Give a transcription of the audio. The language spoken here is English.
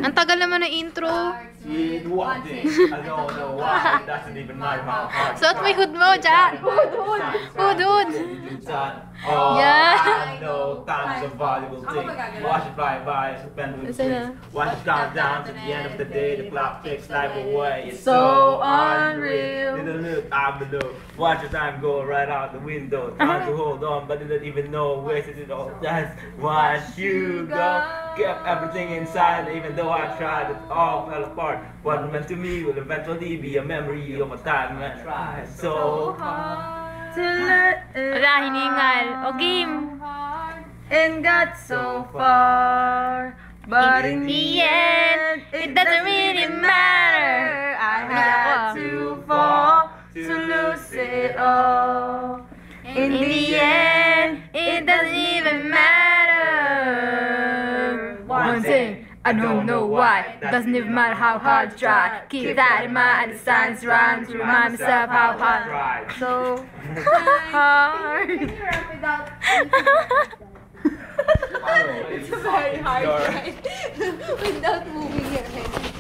Ang tagal naman ng intro. Sweet walking, I don't know why, doesn't even matter how hard. Suot mo yung hood mo, Jack. Hood. Oh, Yeah. I know time's a valuable thing. Watch it fly by, spend with things. Watch it count down to the end of the day. The clock takes life away. It's so unreal. Little look out below. Watch the time go right out the window. Trying to hold on, but didn't even know wasted it all. Just watch you go. Kept everything inside, even though I tried, it all fell apart. What meant to me will eventually be a memory of a time when I tried so hard. Wala, hiningal. O, game. And got so far, but in the end, it doesn't really matter. I had to fall to lose it all. In the end, it doesn't even matter. One thing, I don't know why. Doesn't even matter how hard I try. Keep that in mind. It's science rhyme to remind myself how hard. So hard. It's very hard, Without moving your head.